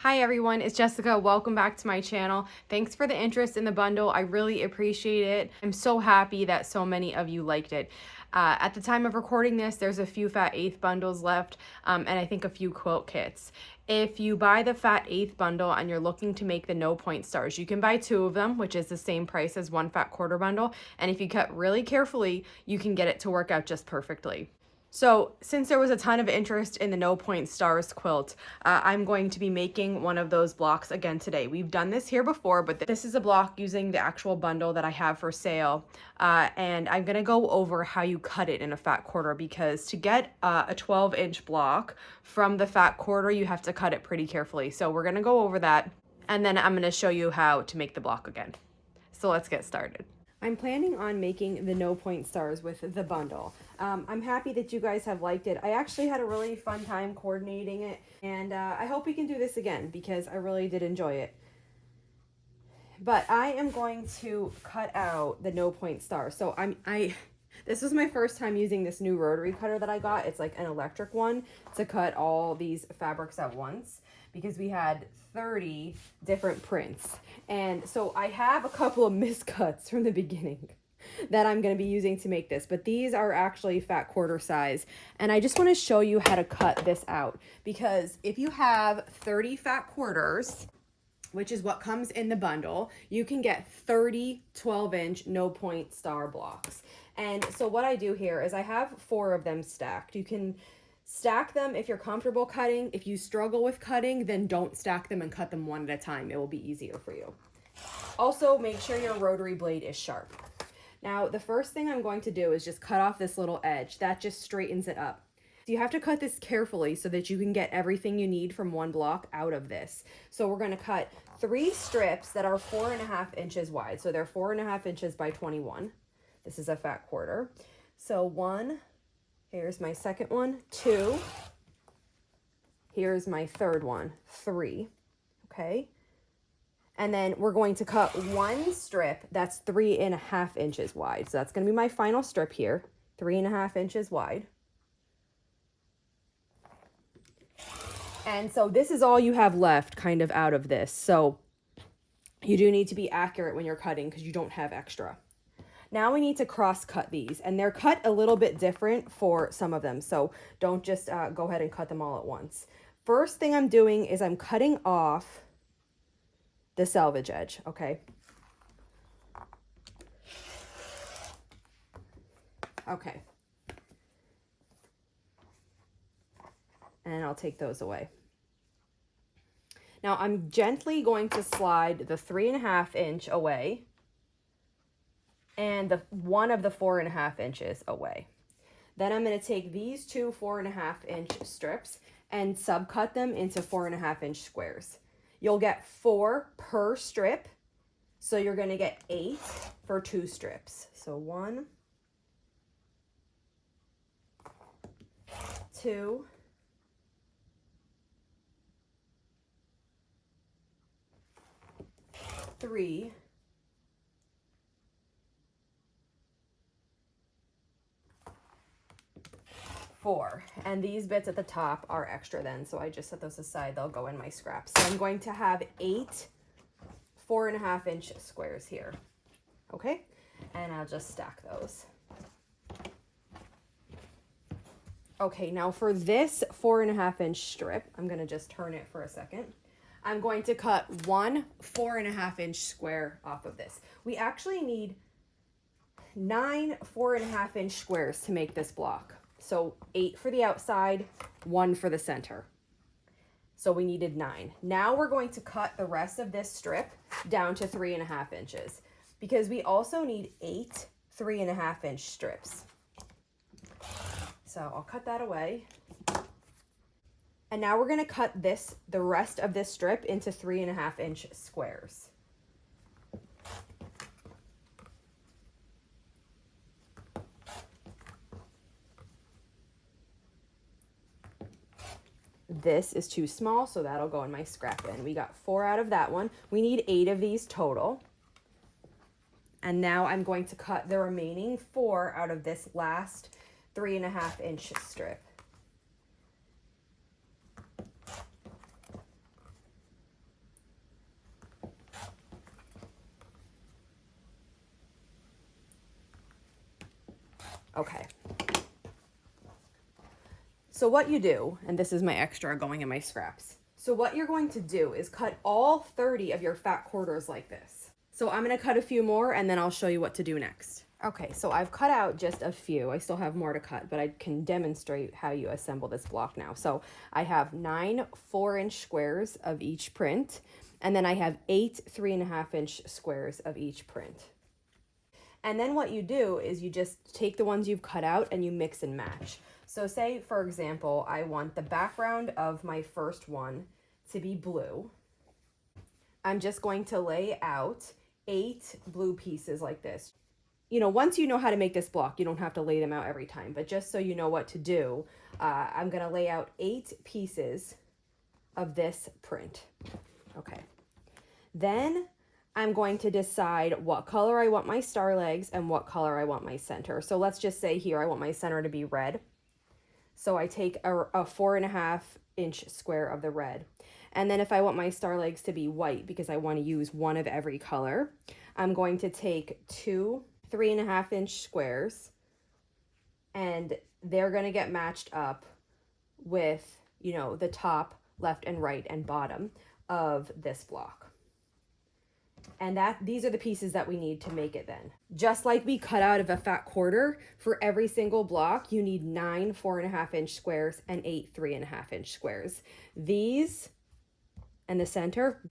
Hi everyone, it's Jessica. Welcome back to my channel. Thanks for the interest in the bundle. I really appreciate it. I'm so happy that so many of you liked it. At the time of recording this, there's a few Fat Eighth bundles left, and I think a few quilt kits. If you buy the Fat Eighth bundle and you're looking to make the no point stars, you can buy 2 of them, which is the same price as 1 Fat Quarter bundle. And if you cut really carefully, you can get it to work out just perfectly. So since there was a ton of interest in the No Point Stars quilt, I'm going to be making one of those blocks again today. We've done this here before, but this is a block using the actual bundle that I have for sale. And I'm gonna go over how you cut it in a Fat Quarter, because to get a 12-inch block from the Fat Quarter, you have to cut it pretty carefully. So we're gonna go over that, and then I'm gonna show you how to make the block again. So let's get started. I'm planning on making the No Point Stars with the bundle. I'm happy that you guys have liked it. I actually had a really fun time coordinating it, and I hope we can do this again because I really did enjoy it. But I am going to cut out the No Point Stars. So this was my first time using this new rotary cutter that I got. It's like an electric one to cut all these fabrics at once, because we had 30 different prints. And so I have a couple of miscuts from the beginning that I'm going to be using to make this, but these are actually Fat Quarter size. And I just want to show you how to cut this out, because if you have 30 Fat Quarters, which is what comes in the bundle, you can get 30 12-inch No Point Star blocks. And so what I do here is I have 4 of them stacked. You can stack them if you're comfortable cutting. If you struggle with cutting, then don't stack them and cut them one at a time. It will be easier for you. Also, make sure your rotary blade is sharp. Now, the first thing I'm going to do is just cut off this little edge. That just straightens it up. So you have to cut this carefully so that you can get everything you need from one block out of this. So we're going to cut 3 strips that are 4.5 inches wide. So they're 4.5 inches by 21. This is a Fat Quarter. So 1, here's my second one, 2, here's my third one, 3, okay? And then we're going to cut 1 strip that's 3.5 inches wide. So that's going to be my final strip here, 3.5 inches wide. And so this is all you have left kind of out of this. So you do need to be accurate when you're cutting because you don't have extra. Now we need to cross cut these, and they're cut a little bit different for some of them. So don't just go ahead and cut them all at once. First thing I'm doing is I'm cutting off the selvage edge, okay? Okay. And I'll take those away. Now I'm gently going to slide the 3.5 inch away and the one of the 4.5 inches away. Then I'm going to take these 2 4.5 inch strips and subcut them into 4.5 inch squares. You'll get 4 per strip, so you're going to get 8 for 2 strips. So 1, 2, 3, 4. And these bits at the top are extra then, so I just set those aside. They'll go in my scraps. So I'm going to have 8 4.5 inch squares here, okay? And I'll just stack those. Okay, now for this 4.5 inch strip, I'm gonna just turn it for a second. I'm going to cut 1 4.5 inch square off of this. We actually need 9 4.5 inch squares to make this block. So 8 for the outside, 1 for the center. So we needed 9. Now we're going to cut the rest of this strip down to 3.5 inches, because we also need 8 3.5 inch strips. So I'll cut that away. And now we're going to cut the rest of this strip into 3.5 inch squares. This is too small, so that'll go in my scrap bin. We got 4 out of that one. We need 8 of these total. And now I'm going to cut the remaining 4 out of this last 3.5 inch strip. Okay. So what you do, and this is my extra going in my scraps. So what you're going to do is cut all 30 of your fat quarters like this. So I'm going to cut a few more and then I'll show you what to do next. Okay, so I've cut out just a few. I still have more to cut, but I can demonstrate how you assemble this block now. So I have 9 4-inch squares of each print, and then I have 8 3.5-inch squares of each print. And then what you do is you just take the ones you've cut out and you mix and match. So say, for example, I want the background of my first one to be blue. I'm just going to lay out 8 blue pieces like this. You know, once you know how to make this block, you don't have to lay them out every time, but just so you know what to do, I'm gonna lay out 8 pieces of this print. Okay. Then I'm going to decide what color I want my star legs and what color I want my center. So let's just say here, I want my center to be red. So I take a 4.5-inch square of the red. And then if I want my star legs to be white, because I want to use one of every color, I'm going to take 2 3.5-inch squares, and they're going to get matched up with, you know, the top, left and right and bottom of this block. And these are the pieces that we need to make it then. Just like we cut out of a fat quarter, for every single block, you need 9 4.5-inch squares and 8 3.5-inch squares. These and the center,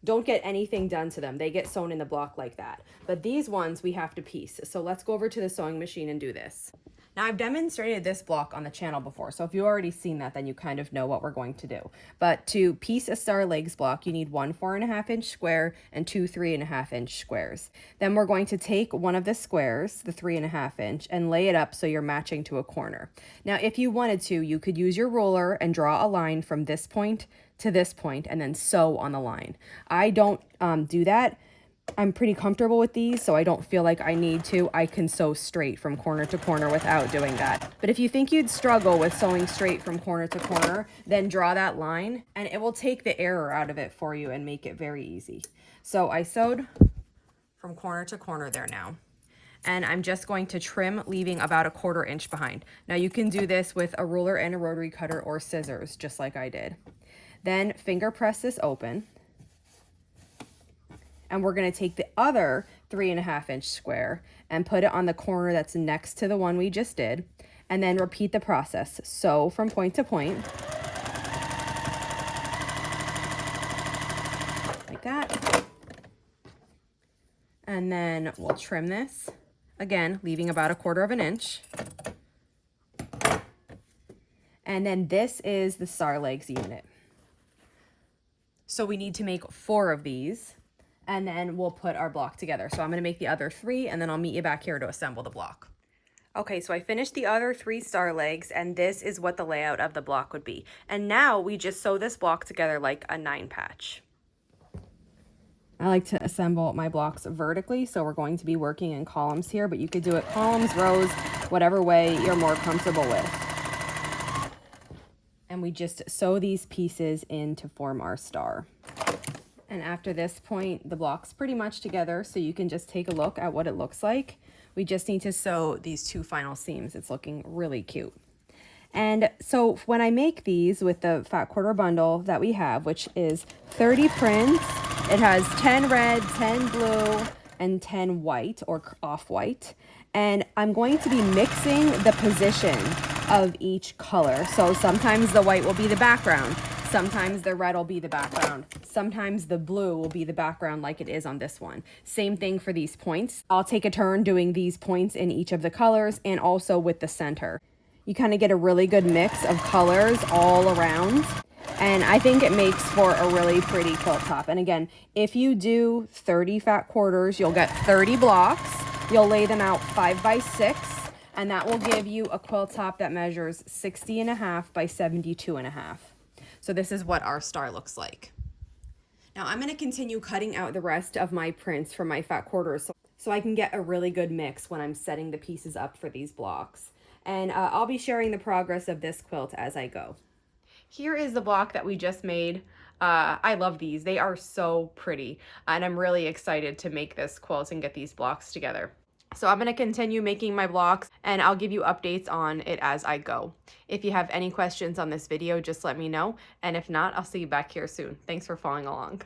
don't get anything done to them. They get sewn in the block like that. But these ones we have to piece. So let's go over to the sewing machine and do this. Now I've demonstrated this block on the channel before, so if you've already seen that, then you kind of know what we're going to do. But to piece a star legs block, you need 1 4.5-inch square and 2 3.5-inch squares. Then we're going to take one of the squares, the 3.5-inch, and lay it up so you're matching to a corner. Now if you wanted to, you could use your ruler and draw a line from this point to this point and then sew on the line. I don't do that. I'm pretty comfortable with these, so I don't feel like I need to. I can sew straight from corner to corner without doing that. But if you think you'd struggle with sewing straight from corner to corner, then draw that line and it will take the error out of it for you and make it very easy. So I sewed from corner to corner there now. And I'm just going to trim, leaving about a 1/4 inch behind. Now you can do this with a ruler and a rotary cutter or scissors, just like I did. Then finger press this open. And we're going to take the other 3.5-inch square and put it on the corner that's next to the one we just did, and then repeat the process. Sew from point to point, like that. And then we'll trim this, again, leaving about a 1/4 inch. And then this is the star legs unit. So we need to make 4 of these, and then we'll put our block together. So I'm going to make the other 3, and then I'll meet you back here to assemble the block. Okay, so I finished the other 3 star legs, and this is what the layout of the block would be. And now we just sew this block together like a 9 patch. I like to assemble my blocks vertically, so we're going to be working in columns here, but you could do it columns, rows, whatever way you're more comfortable with. And we just sew these pieces in to form our star. And after this point, the block's pretty much together, so you can just take a look at what it looks like. We just need to sew these 2 final seams. It's looking really cute. And so when I make these with the fat quarter bundle that we have, which is 30 prints, it has 10 red, 10 blue, and 10 white or off-white. And I'm going to be mixing the position of each color. So sometimes the white will be the background. Sometimes the red will be the background. Sometimes the blue will be the background like it is on this one. Same thing for these points. I'll take a turn doing these points in each of the colors and also with the center. You kind of get a really good mix of colors all around. And I think it makes for a really pretty quilt top. And again, if you do 30 fat quarters, you'll get 30 blocks. You'll lay them out 5 by 6. And that will give you a quilt top that measures 60.5 by 72.5. So this is what our star looks like. Now I'm going to continue cutting out the rest of my prints from my fat quarters so I can get a really good mix when I'm setting the pieces up for these blocks. And I'll be sharing the progress of this quilt as I go. Here is the block that we just made. I love these. They are so pretty. And I'm really excited to make this quilt and get these blocks together. So I'm going to continue making my blocks, and I'll give you updates on it as I go. If you have any questions on this video, just let me know. And if not, I'll see you back here soon. Thanks for following along.